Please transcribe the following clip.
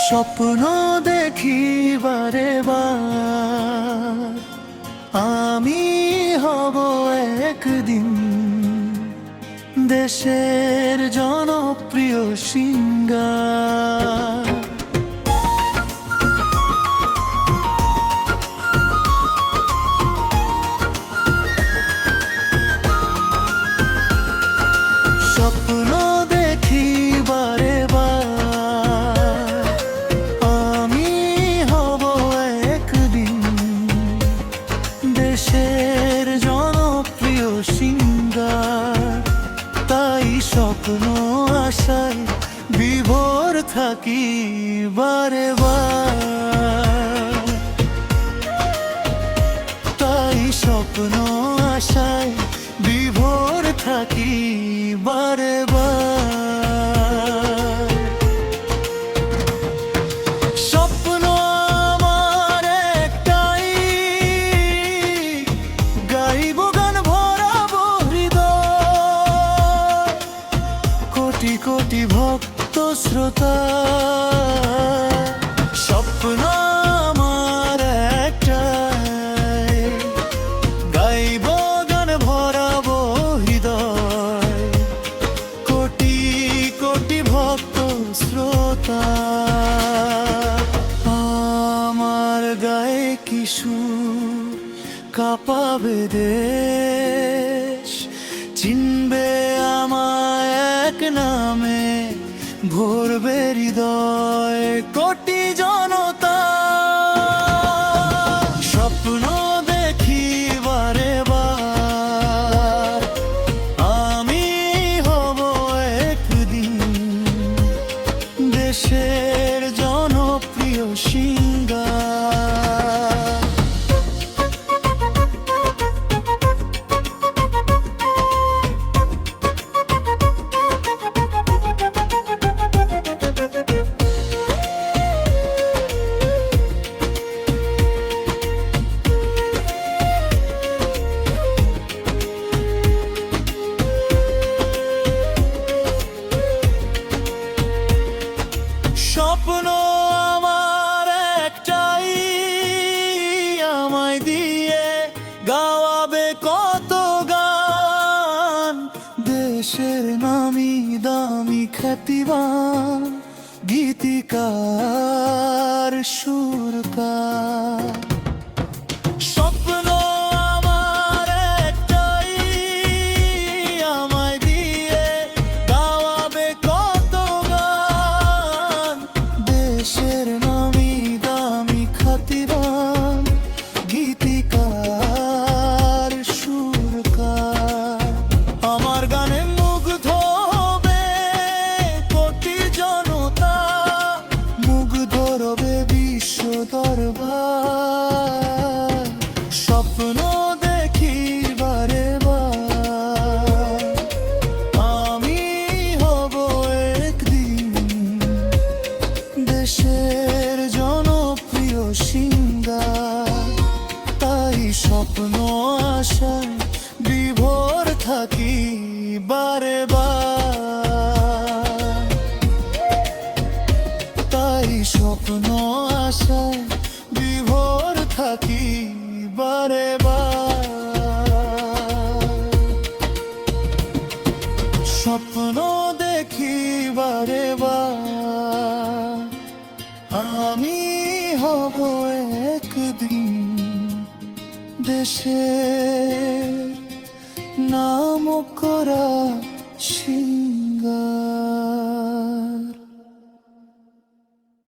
স্বপ্ন দেখি বারে বার আমি হব একদিন দেশের জনপ্রিয় সিঙ্গার। স্বপ্ন দেখি বারে বার আমি হব একদিন দেশের জনপ্রিয় সিঙ্গার। তাই স্বপ্ন আশায় বিভোর থাকি বারে বার। তাই স্বপ্ন আশায় বিভোর থাকি বারে বার। স্বপ্ন আমার একটাই, গাইব গান ভরাবো হৃদয় কোটি কোটি ভক্ত শ্রোতা। স্বপ্ন আমার একটাই, গাইব গান ভরাবো হৃদয় কোটি কোটি ভক্ত শ্রোতা। আমার গায়ে কি সুর কাঁপাবে দেশ, চিনবে আমায় এক নামে ভরবে হৃদয় কোটি জনতা। স্বপ্ন দেখি বারে বার আমি হব একদিন দেশের জনপ্রিয় সিঙ্গার। স্বপ্ন আমার একটাই, আমায় দিয়ে গাওয়াবে কত গান দেশের নামি দামি খ্যাতিবান গীতিকার সুরকার। স্বপ্ন আমার একটাই, আমায় দিয়ে গাওয়াবে কত গান দেশের নামি দামি খ্যাতিবান গীতিকার সুরকার। আমার গানে মুগ্ধ হবে কোটি জনতা, মুগ্ধ রবে বিশ্ব দরবার। স্বপ্ন দেখি বারে বার আমি হব একদিন দেশের জনপ্রিয় সিঙ্গার। তাই স্বপ্ন আশায় বিভোর থাকি বারে বার। তাই স্বপ্ন আশায় বিভোর থাকি বারে বার। স্বপ্ন দেখি বারে বার আমি হব একদিন দেশের নাম করা সিঙ্গার।